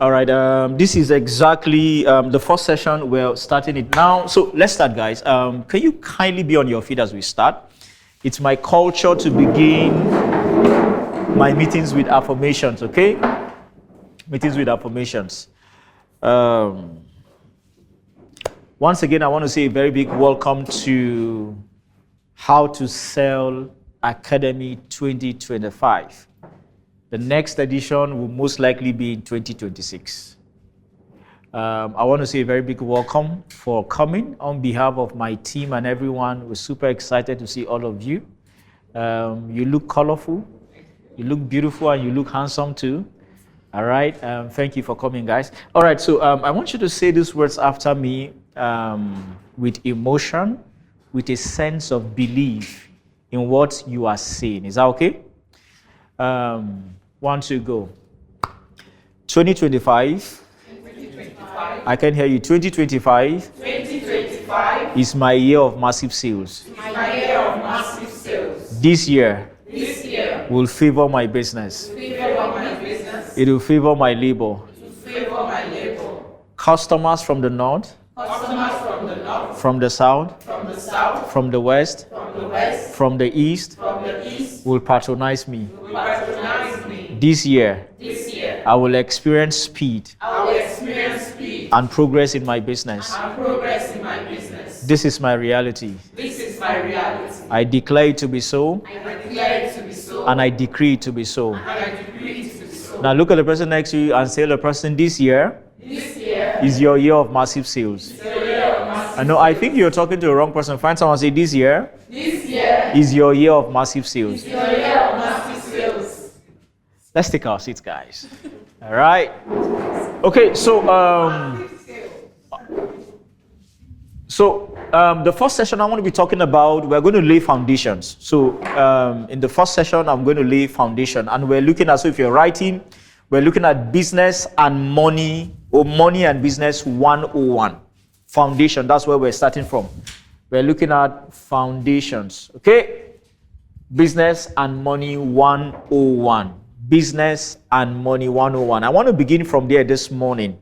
All right, this is exactly the first session. We're starting it now. So let's start, guys. Can you kindly be on your feet as we start? It's my culture to begin my meetings with affirmations, okay? Meetings with affirmations. Once again, I want to say a very big welcome to How to Sell Academy 2025. The next edition will most likely be in 2026. I want to say a very big welcome for coming on behalf of my team and everyone. We're super excited to see all of you. You look colorful, you look beautiful, and you look handsome too. All right, thank you for coming, guys. All right, so I want you to say these words after me with emotion, with a sense of belief in what you are saying. Is that okay? 1, 2, go. 2025. I can hear you. 2025. 2025 is my year of massive sales. my year of massive sales. This year This year will favor my business. favor my business. It will favor my labor. To favor my labor. Customers from the north, Customers from the north, from the south, from the south, from the west, from the west, from the east from the east will patronize me. will patronize me. This year This year I will experience speed I will experience speed and progress in my business. and progress in my business. This is my reality. This is my reality. I declare it to be so, I declare it to be so, and I decree it to be so. and I decree it to be so. Now look at the person next to you and say to the person, this year This year is your year of massive sales. is the year of massive. I know, I think you're talking to the wrong person. Find someone and say, this year This year is your year of massive sales. is your year of massive sales. Let's take our seats, guys. All right. Okay, so the first session I want to be talking about, we're going to lay foundations. So in the first session, I'm going to lay foundation, and we're looking at, so if you're writing, we're looking at business and money, or money and business 101. Foundation, that's where we're starting from. We're looking at foundations, okay? Business and money 101. Business and money 101. I want to begin from there this morning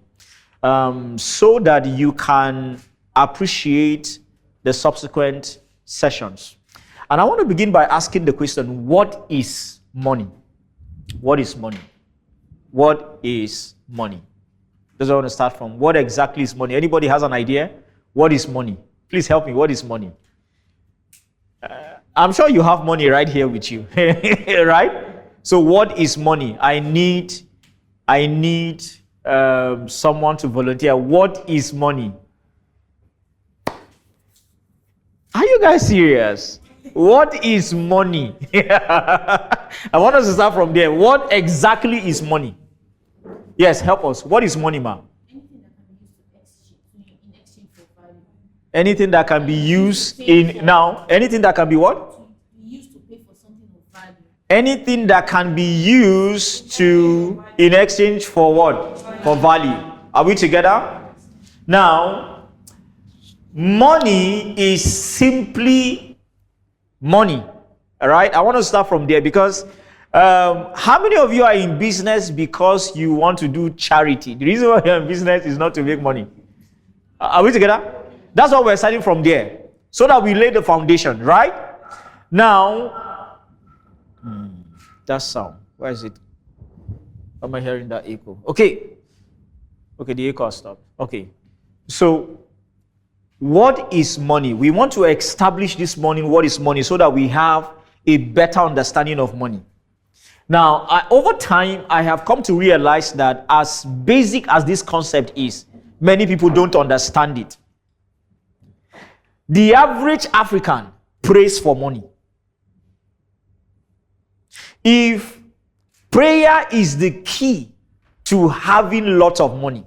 so that you can appreciate the subsequent sessions. And I want to begin by asking the question, what is money? What is money? What is money? Does I want to start from what exactly is money? Anybody has an idea? What is money? Please help me. What is money? I'm sure you have money right here with you, right? So what is money? I need someone to volunteer. What is money? Are you guys serious? What is money? I want us to start from there. What exactly is money? Yes, help us. What is money, ma'am? Anything that can be used in now. Anything that can be what? Used to pay for something of value. Anything that can be used to in exchange for what? For value. Are we together? Now, money is simply money. All right? I want to start from there because how many of you are in business because you want to do charity? The reason why you're in business is not to make money. Are we together? That's why we're starting from there. So that we lay the foundation, right? Now, that sound. Where is it? Am I hearing that echo? Okay. Okay, the echo has stopped. Okay. So, what is money? We want to establish this morning what is money so that we have a better understanding of money. Now, over time, I have come to realize that as basic as this concept is, many people don't understand it. The average African prays for money. If prayer is the key to having lots of money,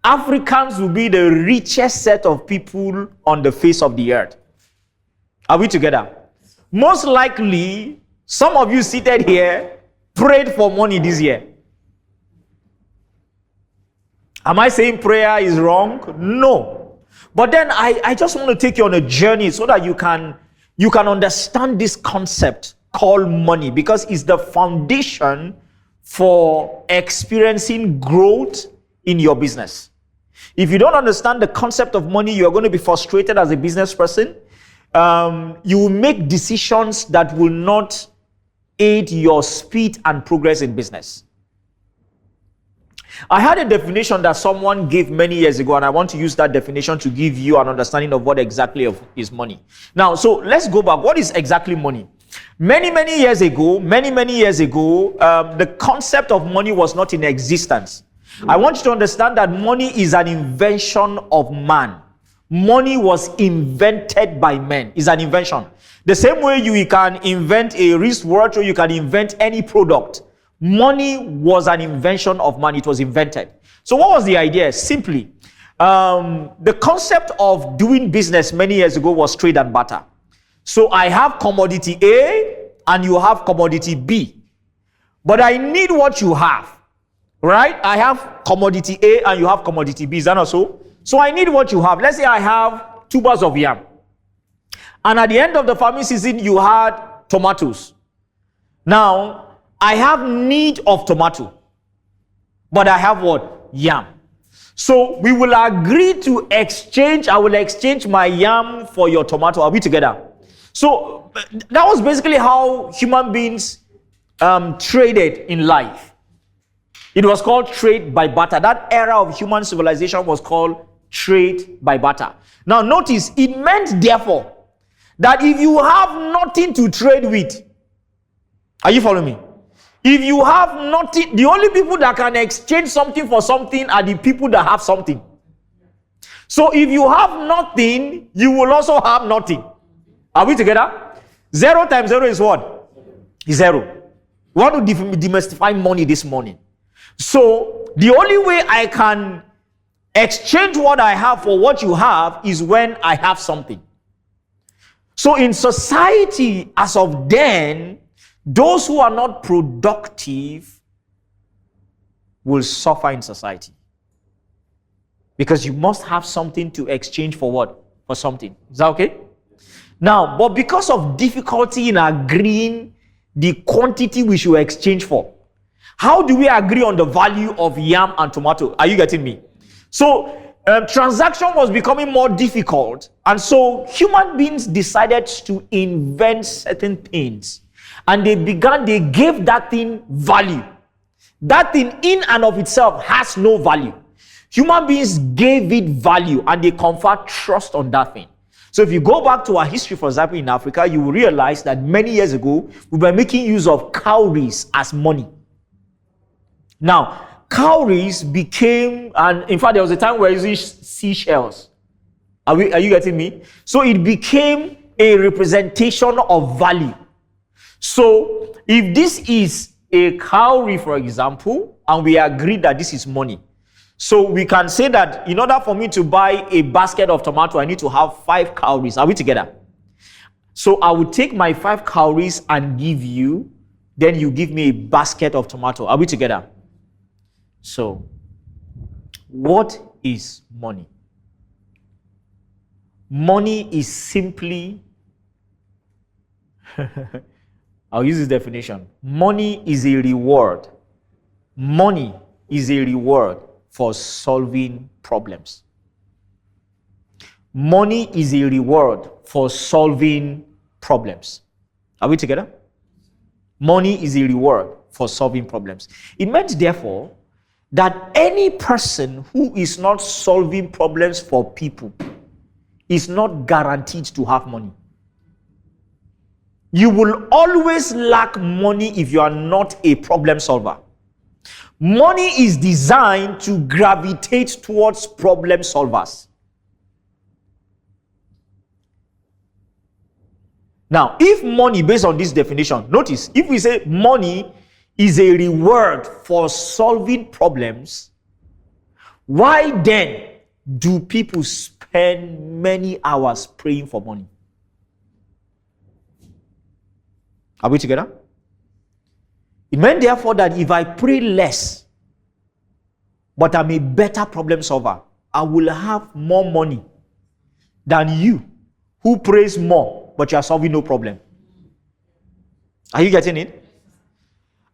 Africans will be the richest set of people on the face of the earth. Are we together? Most likely, some of you seated here prayed for money this year. Am I saying prayer is wrong? No. But then I just want to take you on a journey so that you can understand this concept called money, because it's the foundation for experiencing growth in your business. If you don't understand the concept of money, you're going to be frustrated as a business person. You will make decisions that will not aid your speed and progress in business. I had a definition that someone gave many years ago, and I want to use that definition to give you an understanding of what exactly is money. Now, so let's go back. What is exactly money? Many years ago, the concept of money was not in existence. I want you to understand that money is an invention of man. Money was invented by men. It's an invention. The same way you can invent a wristwatch or you can invent any product. Money was an invention of man. It was invented. So what was the idea? Simply, the concept of doing business many years ago was trade and barter. So I have commodity A and you have commodity B. But I need what you have. Right? I have commodity A and you have commodity B. Is that not so? So I need what you have. Let's say I have 2 bars of yam. And at the end of the farming season, you had tomatoes. Now, I have need of tomato. But I have what? Yam. So we will agree to exchange. I will exchange my yam for your tomato. Are we together? So that was basically how human beings traded in life. It was called trade by barter. That era of human civilization was called trade by barter. Now notice, it meant therefore that if you have nothing to trade with, are you following me? If you have nothing, the only people that can exchange something for something are the people that have something. So if you have nothing, you will also have nothing. Are we together? 0 times 0 is what? 0. We want to demystify money this morning. So the only way I can exchange what I have for what you have is when I have something. So in society as of then, those who are not productive will suffer in society. Because you must have something to exchange for what? For something. Is that okay? Now, but because of difficulty in agreeing the quantity we should exchange for, how do we agree on the value of yam and tomato? Are you getting me? So, transaction was becoming more difficult. And so, human beings decided to invent certain things. And they gave that thing value. That thing in and of itself has no value. Human beings gave it value and they conferred trust on that thing. So if you go back to our history, for example, in Africa, you will realize that many years ago, we were making use of cowries as money. Now, cowries became, and in fact, there was a time where using seashells. Are you getting me? So it became a representation of value. So if this is a cowrie, for example, and we agree that this is money, so we can say that in order for me to buy a basket of tomato, I need to have 5 cowries. Are we together? So I will take my 5 cowries and give you, then you give me a basket of tomato. Are we together? So, what is money? Money is simply, I'll use this definition. Money is a reward. Money is a reward for solving problems. Money is a reward for solving problems. Are we together? Money is a reward for solving problems. It meant, therefore, that any person who is not solving problems for people is not guaranteed to have money. You will always lack money if you are not a problem solver. Money is designed to gravitate towards problem solvers. Now, if money, based on this definition, notice, if we say money is a reward for solving problems, why then do people spend many hours praying for money? Are we together? It meant therefore that if I pray less, but I'm a better problem solver, I will have more money than you who prays more, but you are solving no problem. Are you getting it?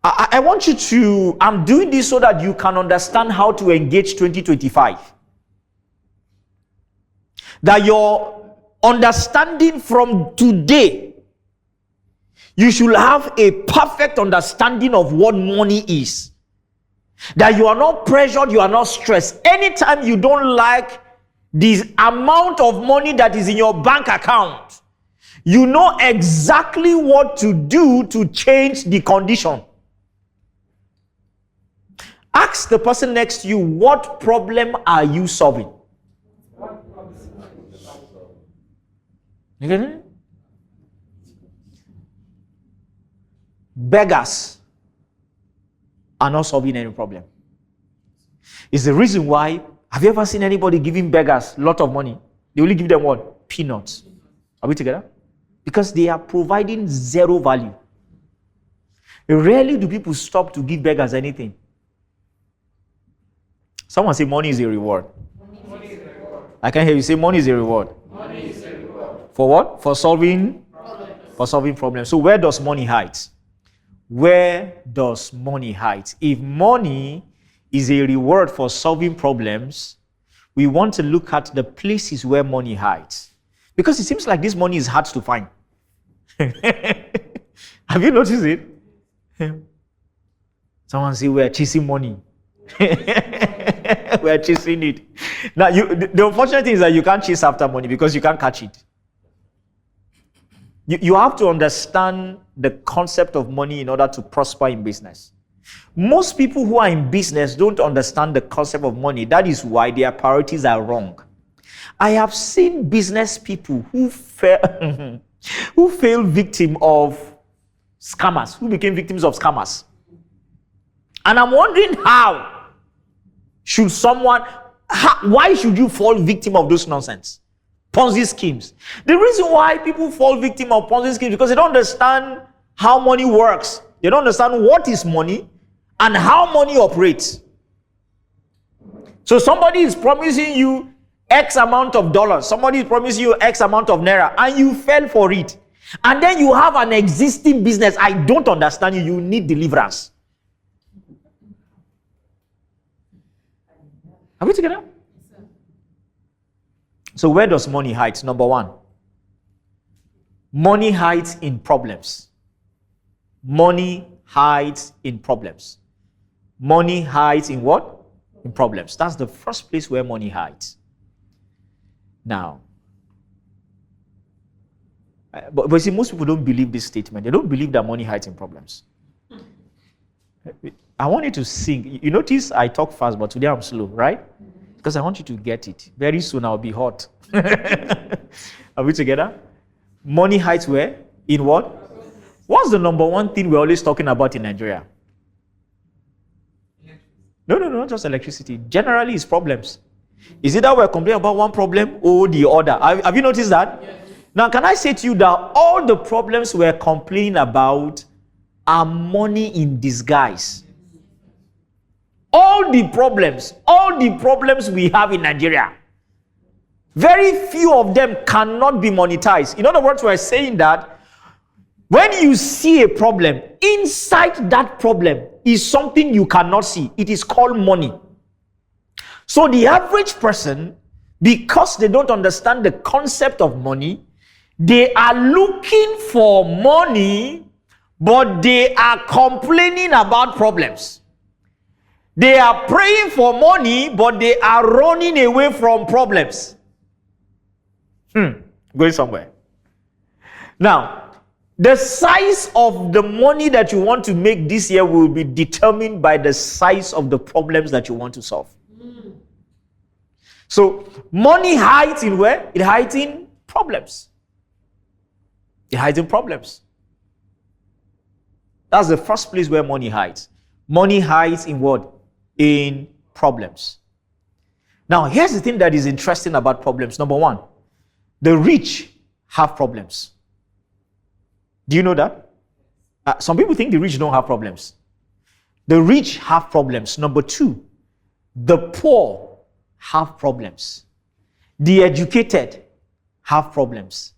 I want you to, I'm doing this so that you can understand how to engage 2025. That your understanding from today, you should have a perfect understanding of what money is. That you are not pressured, you are not stressed. Anytime you don't like this amount of money that is in your bank account, you know exactly what to do to change the condition. Ask the person next to you, what problem are you solving? You get it? Beggars are not solving any problem. It's the reason why, have you ever seen anybody giving beggars a lot of money? They only give them what? Peanuts. Are we together? Because they are providing zero value. Rarely do people stop to give beggars anything. Someone say money is a reward. Money is a reward. I can hear you say money is a reward. Money is a reward. For what? For solving Problems. for solving problems. So where does money hide? Where does money hide? If money is a reward for solving problems, we want to look at the places where money hides. Because it seems like this money is hard to find. Have you noticed it? Someone say we're chasing money. We're chasing it. Now, the unfortunate thing is that you can't chase after money because you can't catch it. You have to understand the concept of money in order to prosper in business. Most people who are in business don't understand the concept of money. That is why their priorities are wrong. I have seen business people who fell victim of scammers, who became victims of scammers. And I'm wondering why should you fall victim of those nonsense? Ponzi schemes. The reason why people fall victim of Ponzi schemes is because they don't understand how money works. They don't understand what is money and how money operates. So somebody is promising you X amount of dollars. Somebody is promising you X amount of naira and you fell for it. And then you have an existing business. I don't understand you. You need deliverance. Are we together? So where does money hide? Number one, money hides in problems. Money hides in problems. Money hides in what? In problems. That's the first place where money hides. Now, but see, most people don't believe this statement. They don't believe that money hides in problems. I want you to sing. You notice I talk fast, but today I'm slow, right? Because I want you to get it. Very soon I'll be hot. Are we together? Money hides where? In what? What's the number one thing we're always talking about in Nigeria? No, not just electricity. Generally, it's problems. Is it that we're complaining about one problem or the other? Have you noticed that? Yes. Now, can I say to you that all the problems we're complaining about are money in disguise? All the problems we have in Nigeria, very few of them cannot be monetized. In other words, we're saying that when you see a problem, inside that problem is something you cannot see. It is called money. So the average person, because they don't understand the concept of money, they are looking for money, but they are complaining about problems. They are praying for money, but they are running away from problems. Going somewhere. Now, the size of the money that you want to make this year will be determined by the size of the problems that you want to solve. So, money hides in where? It hides in problems. It hides in problems. That's the first place where money hides. Money hides in what? In problems. Now, here's the thing that is interesting about problems. Number one, the rich have problems. Do you know that? Some people think the rich don't have problems. The rich have problems. Number two, the poor have problems. The educated have problems.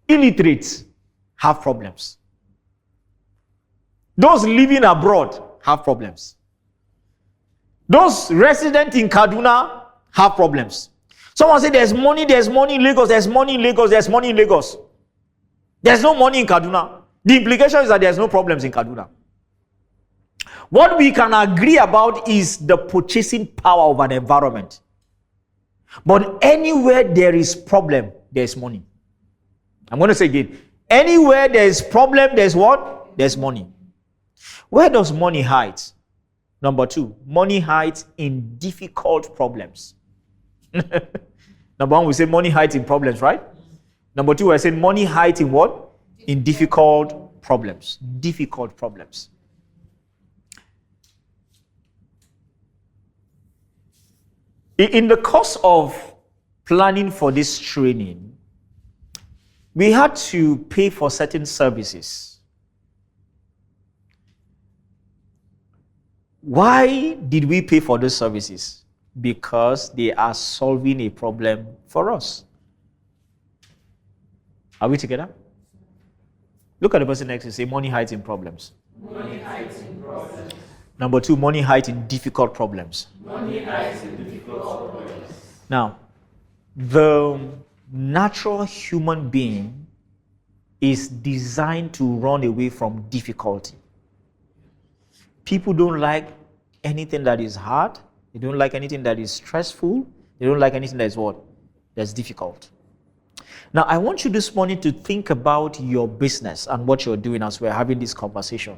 Illiterates have problems. Those living abroad have problems. Those resident in Kaduna have problems. Someone said there's money in Lagos, there's money in Lagos, there's money in Lagos. There's no money in Kaduna. The implication is that there's no problems in Kaduna. What we can agree about is the purchasing power of an environment. But anywhere there is problem, there's money. I'm going to say again. Anywhere there is problem, there's what? There's money. Where does money hide? Number 2, money hides in difficult problems. Number 1, we say money hides in problems, right? Number 2, I said money hides in what? In difficult problems. Difficult problems. In the course of planning for this training, we had to pay for certain services. Why did we pay for those services? Because they are solving a problem for us. Are we together? Look at the person next to you, say, money hides in problems. Money hides in problems. Number 2, money hides in difficult problems. Money hides in difficult problems. Now, the natural human being is designed to run away from difficulty. People don't like anything that is hard. They don't like anything that is stressful. They don't like anything that is what? That's difficult. Now, I want you this morning to think about your business and what you're doing as we're having this conversation.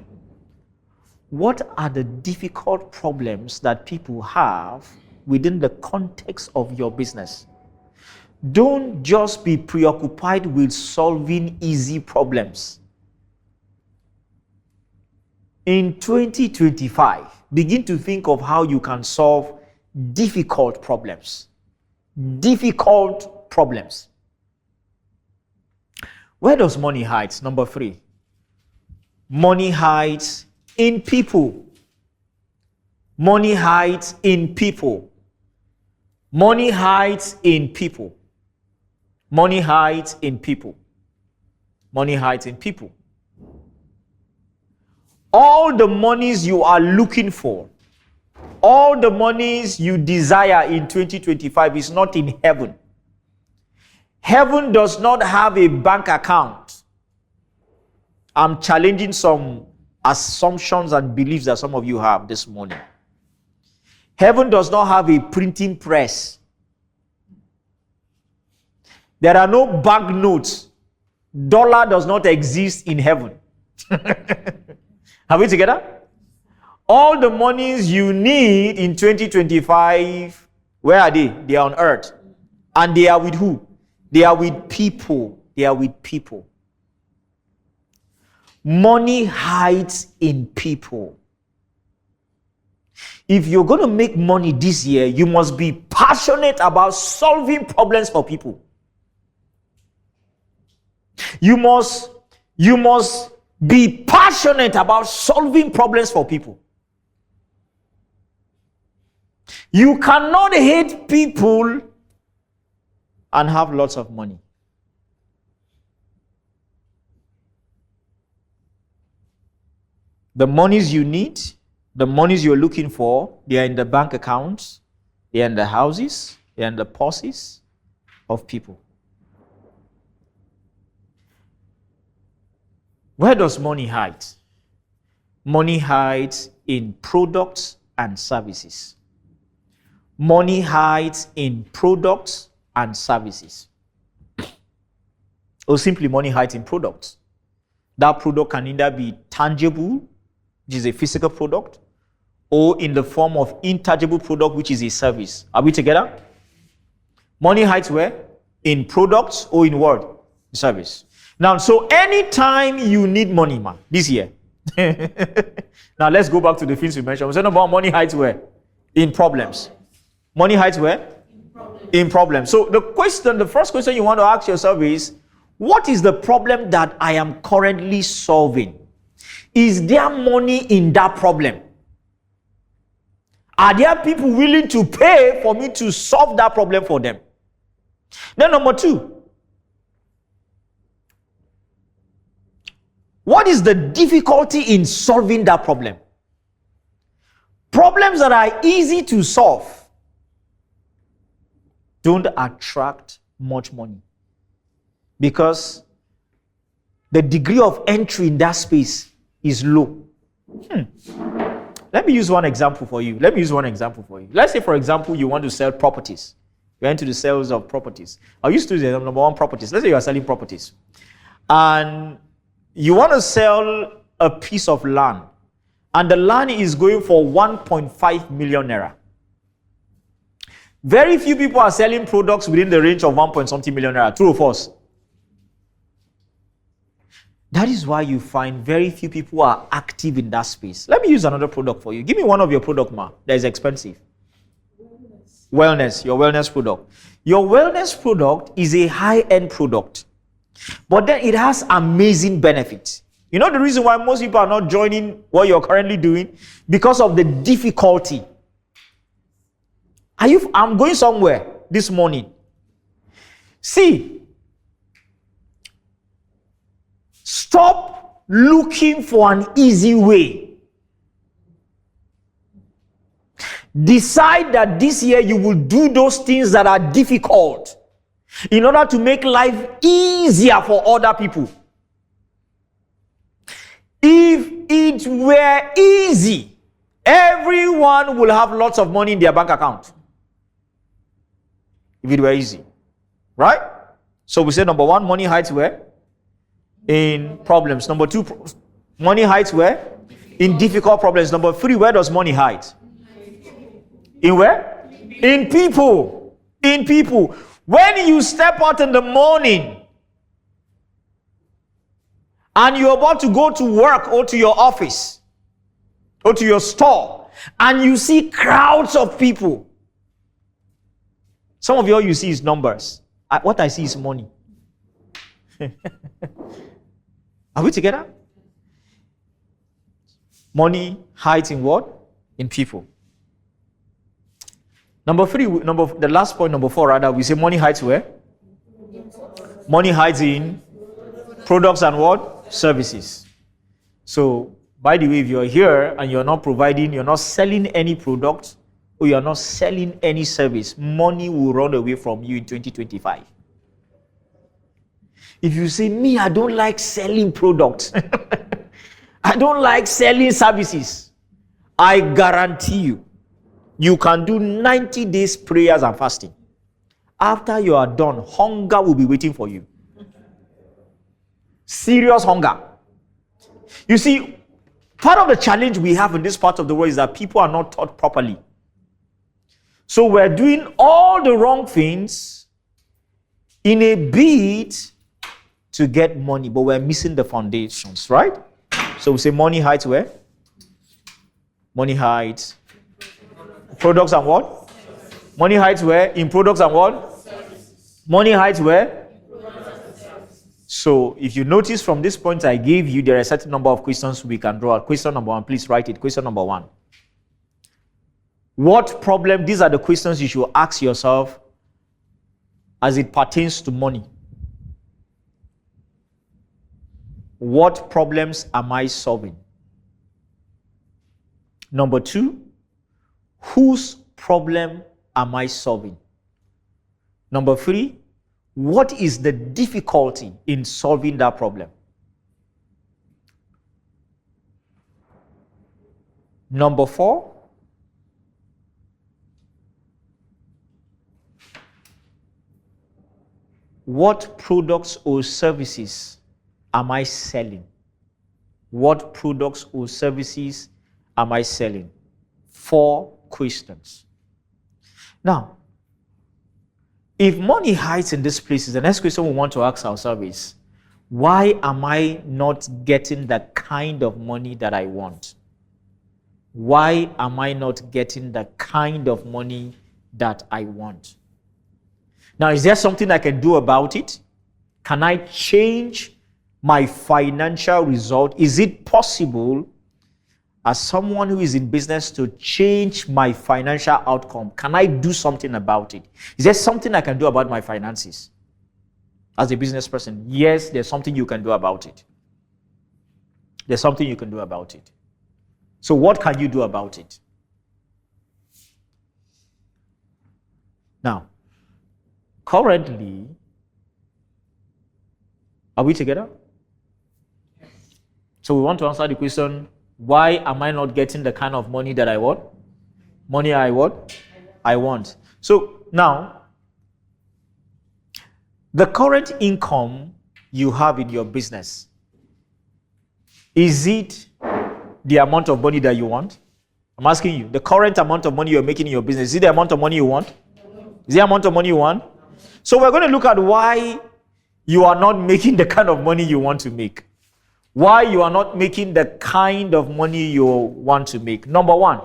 What are the difficult problems that people have within the context of your business? Don't just be preoccupied with solving easy problems. In 2025, begin to think of how you can solve difficult problems. Difficult problems. Where does money hide? Number 3. Money hides in people. Money hides in people. Money hides in people. Money hides in people. Money hides in people. All the monies you are looking for, all the monies you desire in 2025 is not in heaven. Heaven does not have a bank account. I'm challenging some assumptions and beliefs that some of you have this morning. Heaven does not have a printing press. There are no banknotes. Dollar does not exist in heaven. Are we together? All the monies you need in 2025, where are they? They are on earth. And they are with who? They are with people. They are with people. Money hides in people. If you're going to make money this year, you must be passionate about solving problems for people. You must be passionate about solving problems for people. You cannot hate people and have lots of money. The monies you need, the monies you're looking for, they are in the bank accounts, they are in the houses, they are in the purses of people. Where does money hide? Money hides in products and services. Money hides in products and services. Or simply, money hides in products. That product can either be tangible, which is a physical product, or in the form of intangible product, which is a service. Are we together? Money hides where? In products or in what? Service. Now, so anytime you need money, man, this year. Now, let's go back to the things we mentioned. We said about money hides where? In problems. Money hides where? In problems. So the first question you want to ask yourself is, what is the problem that I am currently solving? Is there money in that problem? Are there people willing to pay for me to solve that problem for them? Then number 2, What is the difficulty in solving that problem? Problems that are easy to solve don't attract much money because the degree of entry in that space is low. Let me use one example for you. Let's say, for example, you want to sell properties. You're into the sales of properties. I used to say number one, properties. Let's say you are selling properties. And you want to sell a piece of land. And the land is going for 1.5 million naira. Very few people are selling products within the range of 1.something million naira. True or false? That is why you find very few people are active in that space. Let me use another product for you. Give me one of your product, that is expensive. Wellness, your wellness product. Your wellness product is a high-end product, but then it has amazing benefits. You know the reason why most people are not joining what you're currently doing? Because of the difficulty. I'm going somewhere this morning. See, stop looking for an easy way. Decide that this year you will do those things that are difficult in order to make life easier for other people. If it were easy, everyone will have lots of money in their bank account. If it were easy. Right? So we say number one, money hides where? In problems. Number two, money hides where? In difficult problems. Number three, where does money hide? In where? In people. In people. When you step out in the morning and you're about to go to work or to your office or to your store and you see crowds of people, some of you all you see is numbers. What I see is money. Are we together? Money hides in what? In people. Number three, the last point, number four, rather, we say money hides where? Money hides in products and what? Services. So, by the way, if you're here and you're not selling any product or you're not selling any service, money will run away from you in 2025. If you say, me, I don't like selling products. I don't like selling services. I guarantee you, you can do 90 days prayers and fasting. After you are done, hunger will be waiting for you. Serious hunger. You see, part of the challenge we have in this part of the world is that people are not taught properly. So we're doing all the wrong things in a bid to get money, but we're missing the foundations, right? So we say money hides where? Money hides. Products and what? Money hides where? In products and what? Money hides where? So if you notice from this point I gave you, there are a certain number of questions we can draw. Question number one, please write it. Question number one. What problem? These are the questions you should ask yourself as it pertains to money. What problems am I solving? Number two, whose problem am I solving? Number three, what is the difficulty in solving that problem? Number four, what products or services am I selling? What products or services am I selling? 4 questions. Now, if money hides in these places, the next question we want to ask ourselves is, why am I not getting the kind of money that I want? Why am I not getting the kind of money that I want? Now, is there something I can do about it? Can I change my financial result? Is it possible, as someone who is in business, to change my financial outcome? Can I do something about it? Is there something I can do about my finances as a business person? Yes, there's something you can do about it. there's something you can do about it. So what can you do about it? Now, currently, are we together? So we want to answer the question, why am I not getting the kind of money that I want? Money I what? I want. So now, the current income you have in your business, is it the amount of money that you want? I'm asking you, the current amount of money you're making in your business, is it the amount of money you want? Is it the amount of money you want? So we're going to look at why you are not making the kind of money you want to make. Why you are not making the kind of money you want to make. Number one,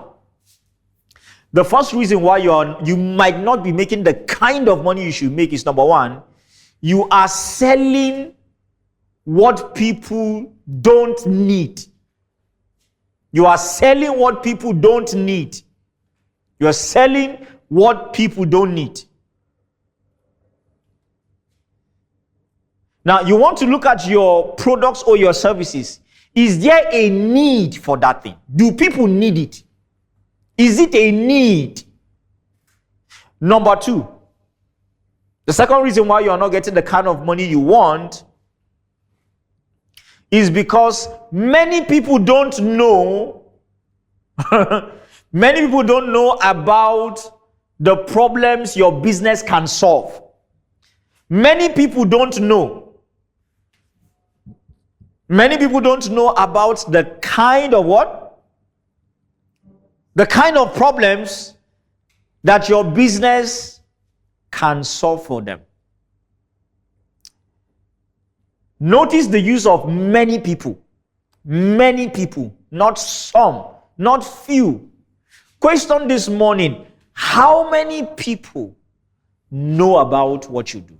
the first reason why you might not be making the kind of money you should make is, number one, you are selling what people don't need. You are selling what people don't need. You are selling what people don't need. Now, you want to look at your products or your services. Is there a need for that thing? Do people need it? Is it a need? Number two, the second reason why you are not getting the kind of money you want is because many people don't know many people don't know about the problems your business can solve. Many people don't know. Many people don't know about the kind of what? The kind of problems that your business can solve for them. Notice the use of many people. Many people, not some, not few. Question this morning, how many people know about what you do?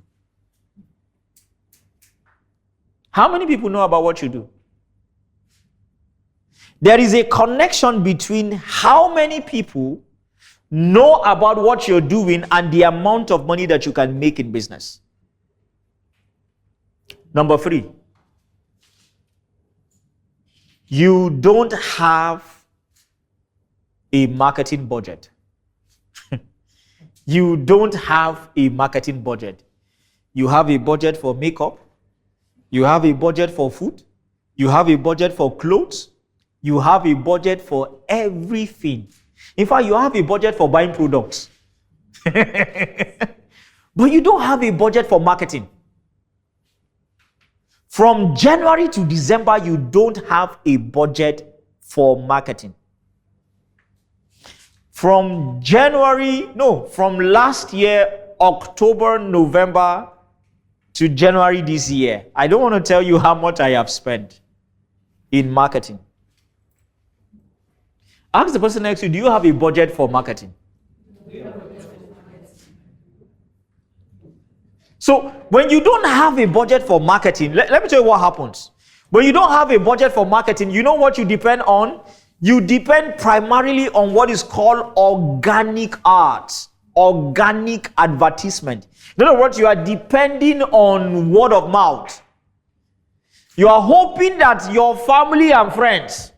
How many people know about what you do? There is a connection between how many people know about what you're doing and the amount of money that you can make in business. Number three, you don't have a marketing budget. You don't have a marketing budget. You have a budget for makeup. You have a budget for food. You have a budget for clothes. You have a budget for everything. In fact, you have a budget for buying products. But you don't have a budget for marketing. From January to December, you don't have a budget for marketing. From last year, October, November, to January this year, I don't want to tell you how much I have spent in marketing. Ask the person next to you, do you have a budget for marketing? So, when you don't have a budget for marketing, let me tell you what happens. When you don't have a budget for marketing, you know what you depend on? You depend primarily on what is called organic ads, organic advertisement. In other words, you are depending on word of mouth. You are hoping that your family and friends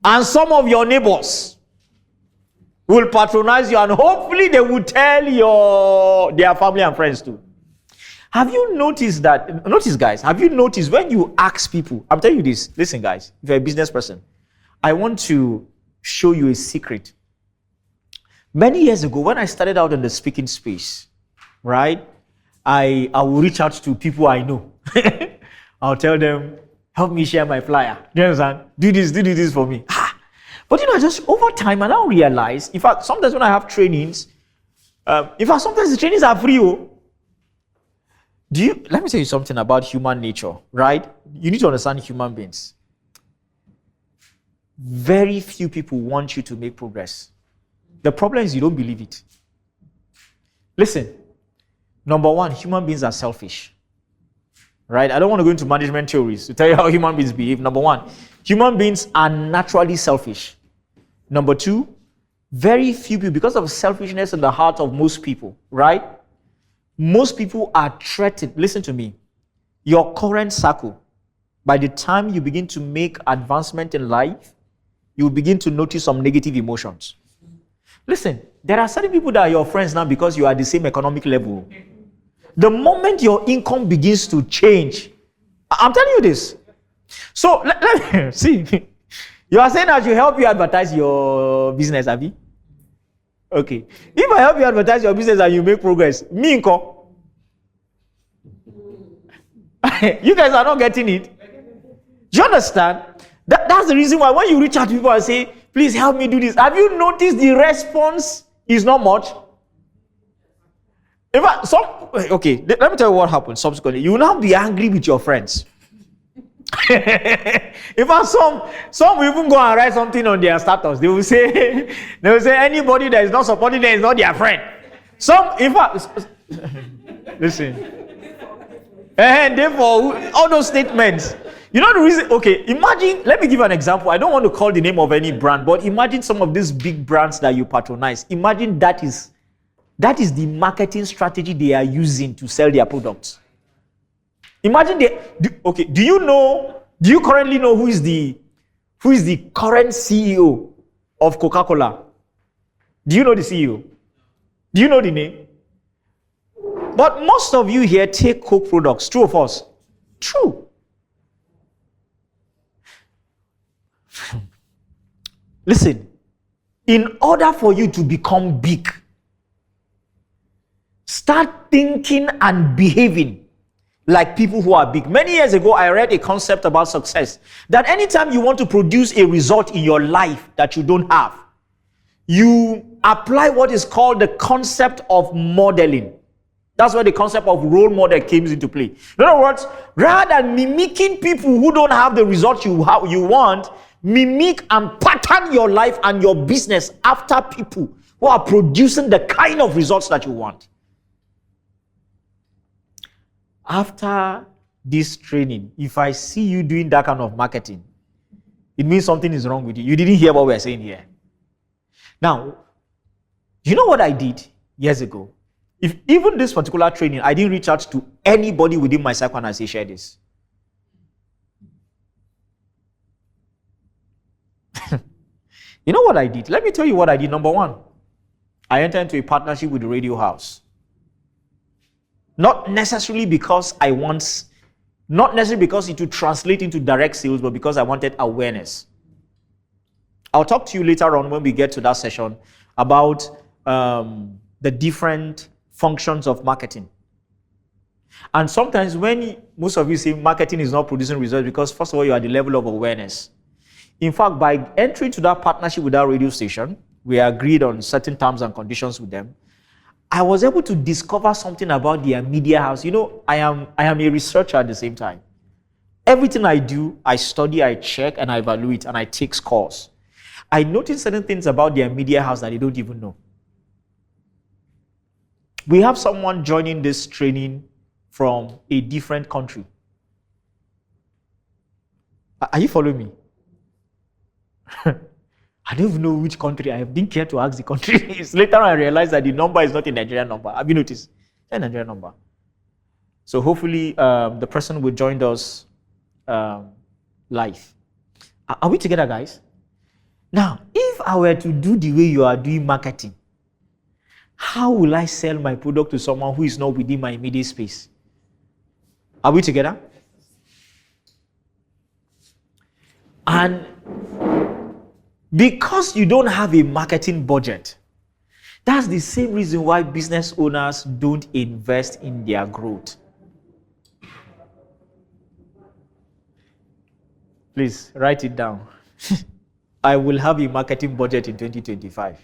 and some of your neighbors will patronize you, and hopefully they will tell their family and friends too. Have you noticed that? Notice, guys, have you noticed when you ask people, I'm telling you this, listen, guys, if you're a business person, I want to show you a secret. Many years ago, when I started out in the speaking space, right, I will reach out to people I know. I'll tell them, help me share my flyer. Do you understand? Do this for me. But just over time, I now realize, in fact, sometimes when I have trainings, sometimes the trainings are free. Let me tell you something about human nature, right? You need to understand human beings. Very few people want you to make progress. The problem is you don't believe it. Listen, number one, human beings are selfish. Right? I don't want to go into management theories to tell you how human beings behave. Number one, human beings are naturally selfish. Number two, very few people, because of selfishness in the heart of most people, right? Most people are threatened. Listen to me. your current circle, by the time you begin to make advancement in life, you will begin to notice some negative emotions. Listen, there are certain people that are your friends now because you are the same economic level. The moment your income begins to change, I'm telling you this. So let me see. You are saying I should help you advertise your business, Abby? Okay. If I help you advertise your business and you make progress, me income. You guys are not getting it. Do you understand? That's the reason why when you reach out to people and say, please help me do this, have you noticed the response is not much? In fact, let me tell you what happened subsequently. You will now be angry with your friends. In fact, some will even go and write something on their status. They will say anybody that is not supporting them is not their friend. In fact, listen. And therefore, all those statements. You know the reason? Okay, imagine, let me give an example. I don't want to call the name of any brand, but imagine some of these big brands that you patronize. Imagine that is the marketing strategy they are using to sell their products. Imagine do you currently know who is the current CEO of Coca-Cola? Do you know the CEO? Do you know the name? But most of you here take Coke products. True or false? True. Listen, in order for you to become big, start thinking and behaving like people who are big. Many years ago, I read a concept about success. That anytime you want to produce a result in your life that you don't have, you apply what is called the concept of modeling. That's where the concept of role model came into play. In other words, rather than mimicking people who don't have the results you want, mimic and pattern your life and your business after people who are producing the kind of results that you want. After this training, if I see you doing that kind of marketing, it means something is wrong with you. You didn't hear what we're saying here. Now, you know what I did years ago? If even this particular training, I didn't reach out to anybody within my circle and I say, share this. You know what I did? Let me tell you what I did. Number one, I entered into a partnership with the radio house. Not necessarily because it would translate into direct sales, but because I wanted awareness. I'll talk to you later on when we get to that session about the different functions of marketing. And sometimes when most of you say marketing is not producing results, because first of all, you are at the level of awareness. In fact, by entering to that partnership with that radio station, we agreed on certain terms and conditions with them. I was able to discover something about their media house. You know, I am a researcher at the same time. Everything I do, I study, I check, and I evaluate, and I take scores. I noticed certain things about their media house that they don't even know. We have someone joining this training from a different country. Are you following me? I don't even know which country. I didn't care to ask the country. Later on, I realized that the number is not a Nigerian number. Have you noticed? It's a Nigerian number. So hopefully, the person will join us live. Are we together, guys? Now, if I were to do the way you are doing marketing, how will I sell my product to someone who is not within my immediate space? Are we together? And because you don't have a marketing budget, that's the same reason why business owners don't invest in their growth. Please write it down. I will have a marketing budget in 2025.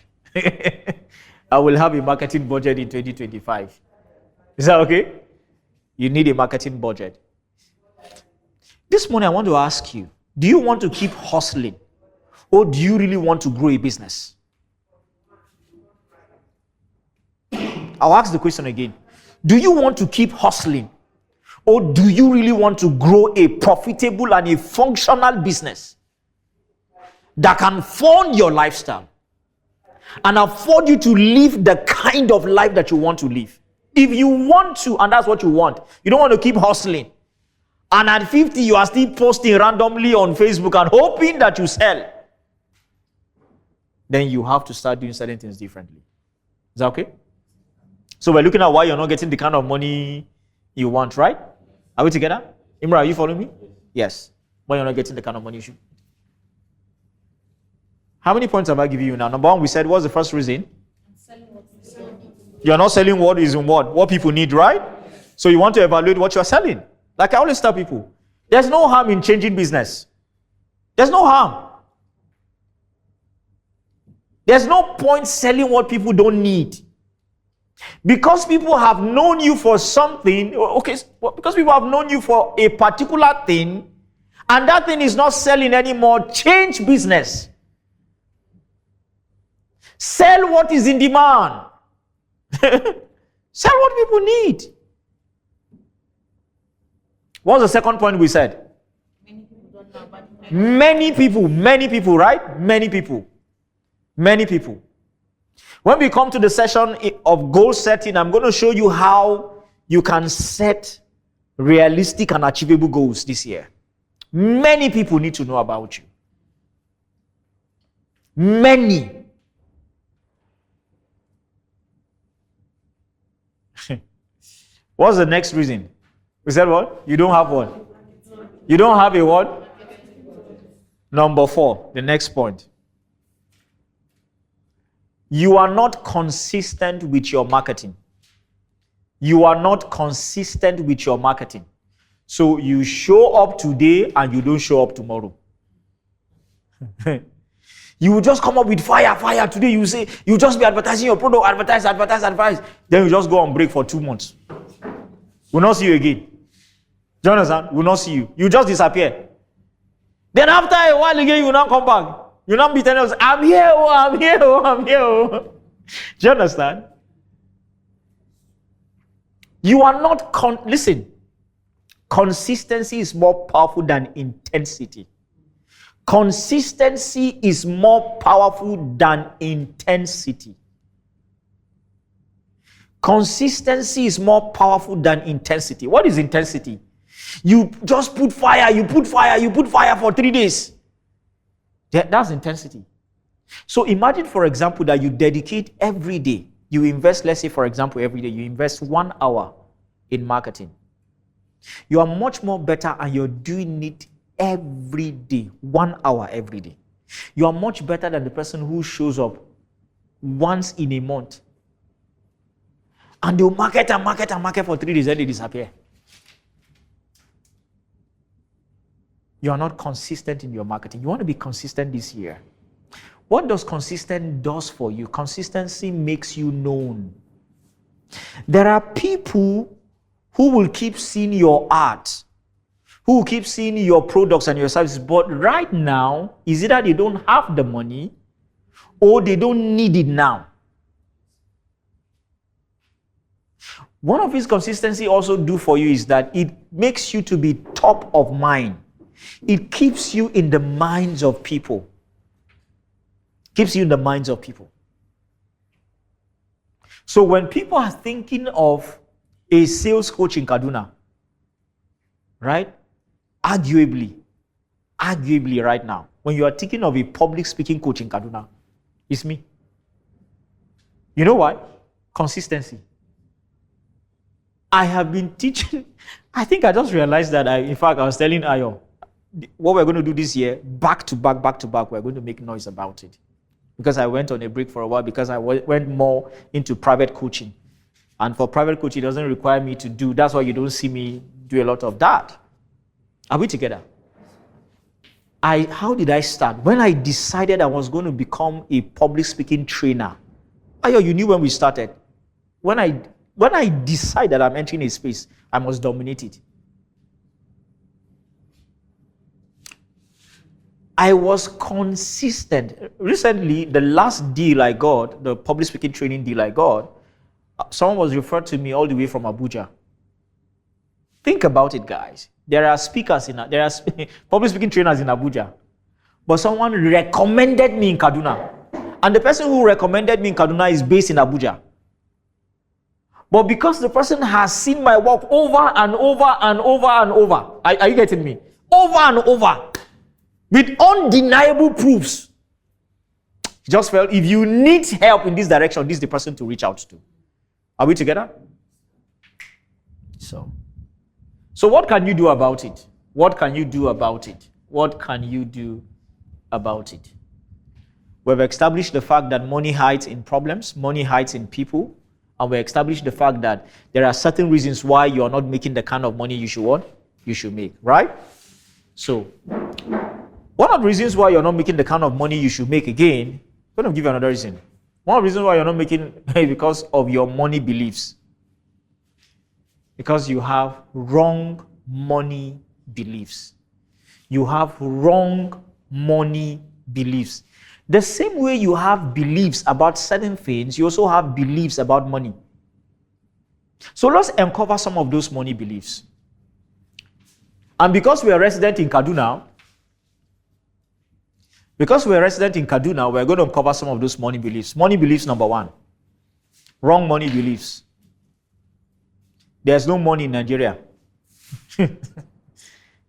I will have a marketing budget in 2025. Is that okay? You need a marketing budget. This morning I want to ask you, do you want to keep hustling? Or do you really want to grow a business? I'll ask the question again. Do you want to keep hustling? Or do you really want to grow a profitable and a functional business that can fund your lifestyle and afford you to live the kind of life that you want to live? If you want to, and that's what you want, you don't want to keep hustling, And at 50, you are still posting randomly on Facebook and hoping that you sell. Then you have to start doing certain things differently. Is that okay? So we're looking at why you're not getting the kind of money you want, right? Are we together? Imra, are you following me? Yes. Why you're not getting the kind of money you should. How many points have I given you now? Number one, we said, what's the first reason? You're not selling what is in what people need, right? So you want to evaluate what you're selling. Like I always tell people, there's no harm in changing business. There's no harm. There's no point selling what people don't need. Because people have known you for something, okay, because people have known you for a particular thing, and that thing is not selling anymore, change business. Sell what is in demand. Sell what people need. What's the second point we said? Many people don't know about it. Many people, right? Many people. When we come to the session of goal setting, I'm going to show you how you can set realistic and achievable goals this year. Many people need to know about you. Many. What's the next reason? We said what? You don't have what? You don't have a what? Number 4, the next point. You are not consistent with your marketing. You are not consistent with your marketing. So you show up today and you don't show up tomorrow. You will just come up with fire. Today you say, you just be advertising your product, advertise. Then you just go on break for 2 months. We'll not see you again. Do you understand? We'll not see you. You just disappear. Then after a while again, you will not come back. You will not be telling us, I'm here. Do you understand? You are not, listen, consistency is more powerful than intensity. Consistency is more powerful than intensity. Consistency is more powerful than intensity. What is intensity? You just put fire for 3 days. That's intensity. So imagine, for example, that you dedicate every day. You invest, let's say, for example, every day, you invest 1 hour in marketing. You are much more better and you're doing it every day, 1 hour every day. You are much better than the person who shows up once in a month. And they'll market for 3 days and they disappear. You are not consistent in your marketing. You want to be consistent this year. What does consistent does for you? Consistency makes you known. There are people who will keep seeing your art, who will keep seeing your products and your services, but right now, is either they don't have the money or they don't need it now. One of his consistency also do for you is that it makes you to be top of mind. It keeps you in the minds of people. Keeps you in the minds of people. So when people are thinking of a sales coach in Kaduna, right? Arguably right now, when you are thinking of a public speaking coach in Kaduna, it's me. You know why? Consistency. I have been teaching, I think I just realized that I was telling Ayo, what we're going to do this year, back to back, we're going to make noise about it. Because I went on a break for a while, because I went more into private coaching. And for private coaching, it doesn't require me to do, that's why you don't see me do a lot of that. Are we together? How did I start? When I decided I was going to become a public speaking trainer. Ayo, you knew when we started. When I decided I'm entering a space, I must dominate it. I was consistent. Recently, the last deal I got, the public speaking training deal I got, someone was referred to me all the way from Abuja. Think about it, guys. There are public speaking trainers in Abuja, but someone recommended me in Kaduna. And the person who recommended me in Kaduna is based in Abuja. But because the person has seen my work over and over and over and over, are you getting me? Over and over, with undeniable proofs. He just felt if you need help in this direction, this is the person to reach out to. Are we together? So what can you do about it? What can you do about it? What can you do about it? We've established the fact that money hides in problems, money hides in people, and we established the fact that there are certain reasons why you're not making the kind of money you should want, you should make, right? So, one of the reasons why you're not making the kind of money you should make again, I'm going to give you another reason. One of the reasons why you're not making is because of your money beliefs. Because you have wrong money beliefs. You have wrong money beliefs. The same way you have beliefs about certain things, you also have beliefs about money. So let's uncover some of those money beliefs. And because we are resident in Kaduna, we're going to uncover some of those money beliefs. Money beliefs number 1. Wrong money beliefs. There's no money in Nigeria.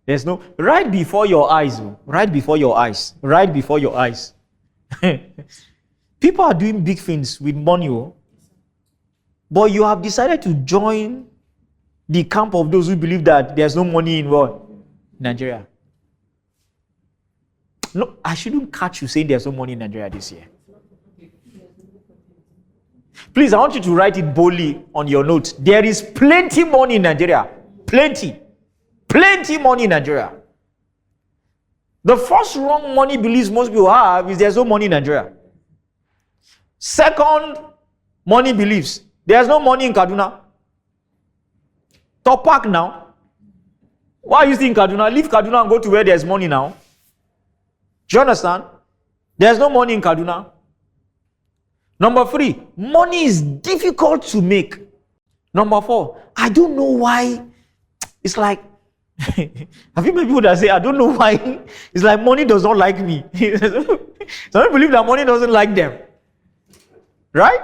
There's no, right before your eyes. People are doing big things with money, but you have decided to join the camp of those who believe that there's no money in what? Nigeria. No, I shouldn't catch you saying there's no money in Nigeria this year. Please, I want you to write it boldly on your notes. There is plenty money in Nigeria. Plenty money in Nigeria. The first wrong money beliefs most people have is there's no money in Nigeria. Second money beliefs, there's no money in Kaduna. Top Park now. Why are you still in Kaduna? Leave Kaduna and go to where there's money now. Do you understand? There's no money in Kaduna. Number 3, money is difficult to make. Number 4, I don't know why. It's like, have you met people that say, I don't know why? It's like money does not like me. Some people believe that money doesn't like them. Right?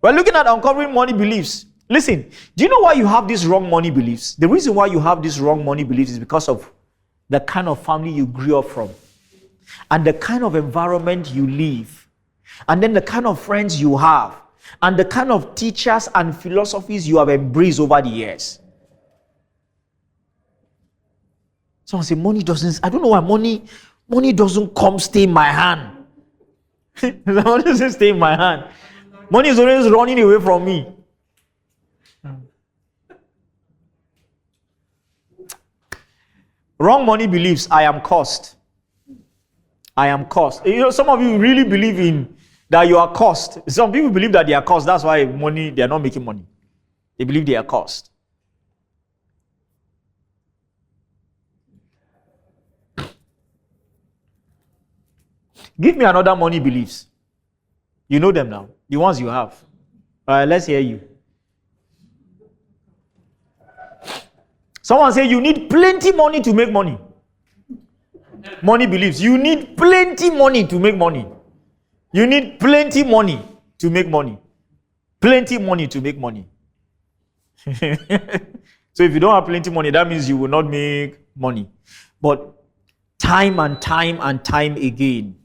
We're looking at uncovering money beliefs. Listen, do you know why you have these wrong money beliefs? The reason why you have these wrong money beliefs is because of the kind of family you grew up from, and the kind of environment you live, and then the kind of friends you have, and the kind of teachers and philosophies you have embraced over the years. Someone say, money doesn't, I don't know why money doesn't come stay in my hand. Money doesn't stay in my hand. Money is always running away from me. Wrong money beliefs. I am cursed. You know, some of you really believe in that you are cursed. Some people believe that they are cursed. That's why they are not making money. They believe they are cursed. Give me another money beliefs. You know them now. The ones you have. All right, let's hear you. Someone say you need plenty money to make money. Money beliefs. You need plenty money to make money. You need plenty money to make money. Plenty money to make money. So if you don't have plenty money, that means you will not make money. But time and time again,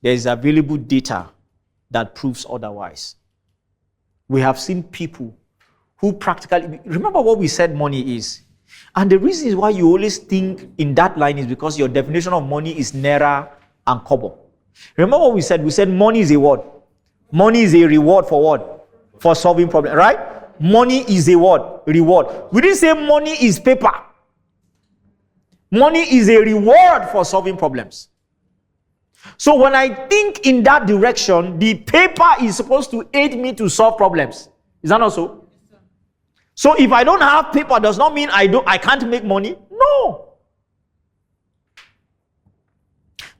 there is available data that proves otherwise. We have seen people who practically, remember what we said money is. And the reason is why you always think in that line is because your definition of money is naira and kobo. Remember what we said? We said money is a what? Money is a reward for what? For solving problems, right? Money is a what? Reward. We didn't say money is paper. Money is a reward for solving problems. So when I think in that direction, the paper is supposed to aid me to solve problems. Is that not so? So if I don't have paper, does not mean I can't make money? No.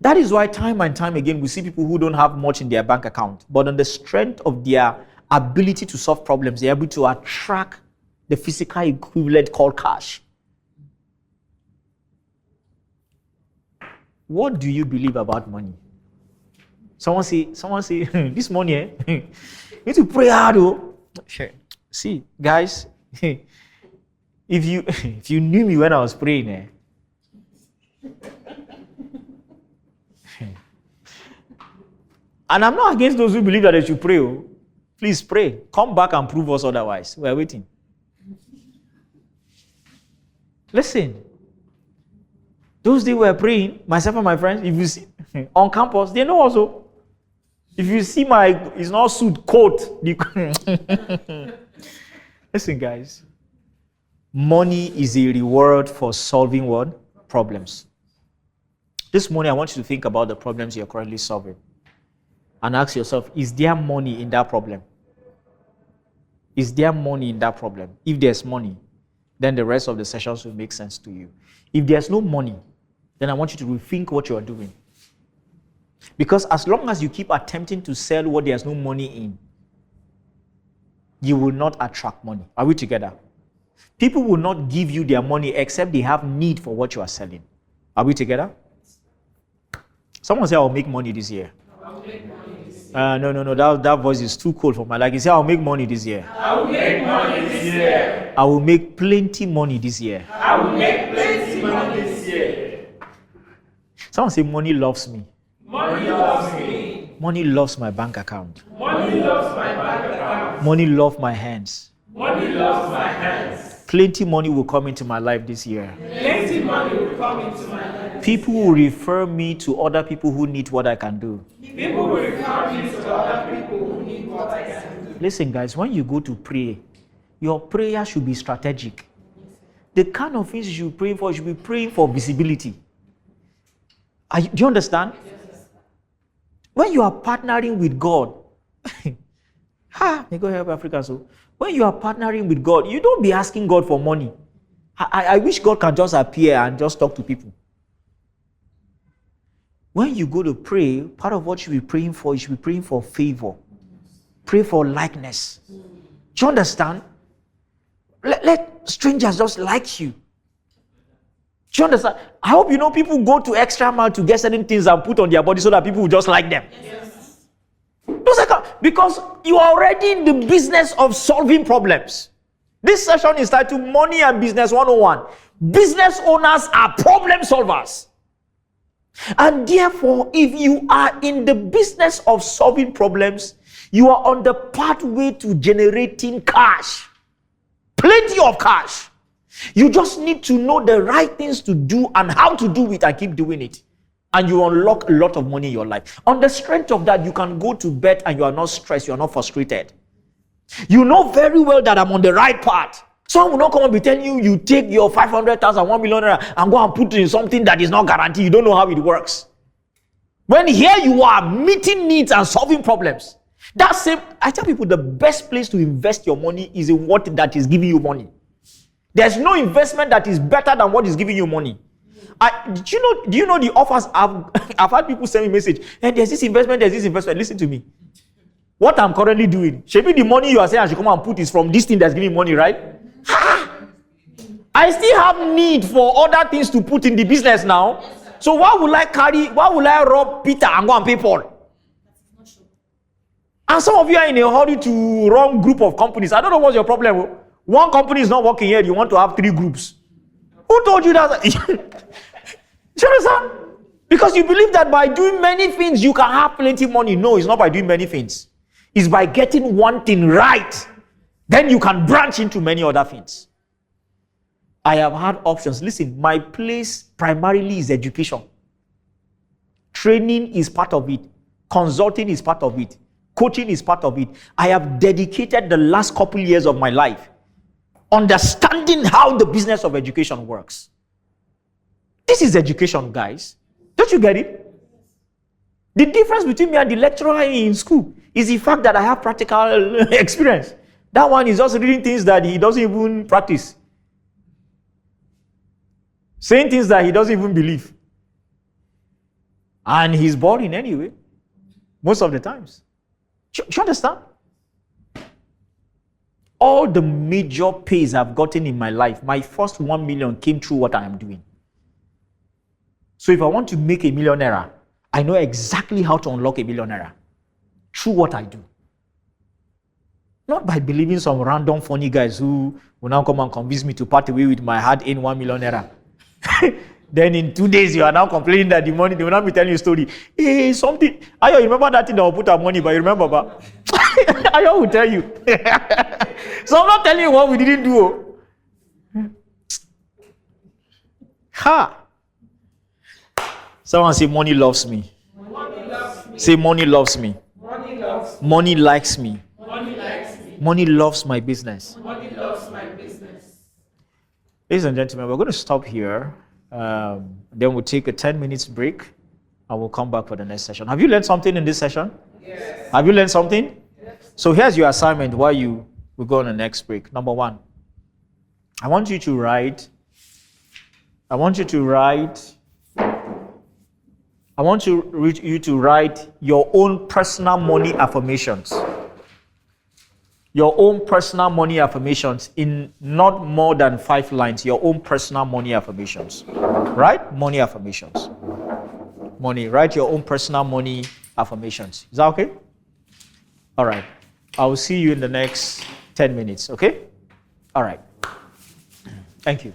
That is why time and time again we see people who don't have much in their bank account, but on the strength of their ability to solve problems, they're able to attract the physical equivalent called cash. What do you believe about money? Someone say, this money, you need to pray hard. Oh. See, guys, if you knew me when I was praying, and I'm not against those who believe that they should pray. Oh. Please pray. Come back and prove us otherwise. We're waiting. Listen. Those days we were praying, myself and my friends, if you see on campus, they know also. If you see it's not suit coat. Listen, guys. Money is a reward for solving what? Problems. This morning, I want you to think about the problems you're currently solving. And ask yourself, is there money in that problem? Is there money in that problem? If there's money, then the rest of the sessions will make sense to you. If there's no money, then I want you to rethink what you are doing. Because as long as you keep attempting to sell what there's no money in, you will not attract money. Are we together? People will not give you their money except they have need for what you are selling. Are we together? Someone say, I'll make money this year. No. That voice is too cold for my liking. Say, I'll make money this year. I will make money this year. I will make plenty money this year. I will make plenty money this year. Someone say, money loves me. Money loves me. Money loves my bank account. Money loves my bank account. Money loves my hands. Money loves my hands. Plenty money will come into my life this year. Plenty money will come into my life. People will refer me to other people who need what I can do. People will refer me to other people who need what I can do. Listen, guys, when you go to pray, your prayer should be strategic. The kind of things you should pray for, you should be praying for visibility. Do you understand? Yes. When you are partnering with God, may God help Africa. So, when you are partnering with God, you don't be asking God for money. I wish God can just appear and just talk to people. When you go to pray, part of what you should be praying for, you should be praying for favor. Pray for likeness. Do you understand? Let strangers just like you. Do you understand? I hope you know people go to extra mile to get certain things and put on their body so that people will just like them. Yes. Because you are already in the business of solving problems. This session is titled Money and Business 101. Business owners are problem solvers. And therefore, if you are in the business of solving problems, you are on the pathway to generating cash. Plenty of cash. You just need to know the right things to do and how to do it and keep doing it. And you unlock a lot of money in your life. On the strength of that, you can go to bed and you are not stressed, you are not frustrated. You know very well that I'm on the right path. Someone will not come and be telling you, you take your 500,000, 1 million and go and put it in something that is not guaranteed. You don't know how it works. When here you are meeting needs and solving problems. I tell people the best place to invest your money is in what that is giving you money. There's no investment that is better than what is giving you money. Do you know the offers? I've had people send me a message. Hey, there's this investment. Listen to me. What I'm currently doing, maybe the money you are saying I should come and put is from this thing that's giving money, right? I still have need for other things to put in the business now. So why will I rob Peter and go and pay Paul? And some of you are in a hurry to wrong group of companies. I don't know what's your problem. One company is not working here. You want to have 3 groups. Who told you that? Do you understand? Because you believe that by doing many things, you can have plenty of money. No, it's not by doing many things. It's by getting one thing right. Then you can branch into many other things. I have had options. Listen, my place primarily is education. Training is part of it. Consulting is part of it. Coaching is part of it. I have dedicated the last couple years of my life understanding how the business of education works. This is education, guys. Don't you get it? The difference between me and the lecturer in school is the fact that I have practical experience. That one is just reading things that he doesn't even practice. Saying things that he doesn't even believe. And he's boring anyway. Most of the times. Do you understand? All the major pays I've gotten in my life, my first 1 million came through what I am doing. So if I want to make a millionaire, I know exactly how to unlock a millionaire through what I do. Not by believing some random funny guys who will now come and convince me to part away with my hard-earned 1 million naira. Then in 2 days, you are now complaining that the money, they will not be telling you a story. Hey, something. Ayo, you remember that thing that will put our money, but you remember, but Ayo will tell you. So I'm not telling you what we didn't do. Ha! Someone say, money loves me. Money loves me. Say, money loves me. Money loves me. Money likes me. Money likes me. Money loves my business. Money loves my business. Ladies and gentlemen, we're going to stop here. Then we'll take a 10 minutes break and we'll come back for the next session. Have you learned something in this session? Yes. Have you learned something? Yes. So here's your assignment while you will go on the next break. Number 1, I want you to write your own personal money affirmations. Your own personal money affirmations in not more than 5 lines. Your own personal money affirmations. Right? Money affirmations. Money. Write your own personal money affirmations. Is that okay? All right. I will see you in the next 10 minutes. Okay? All right. Thank you.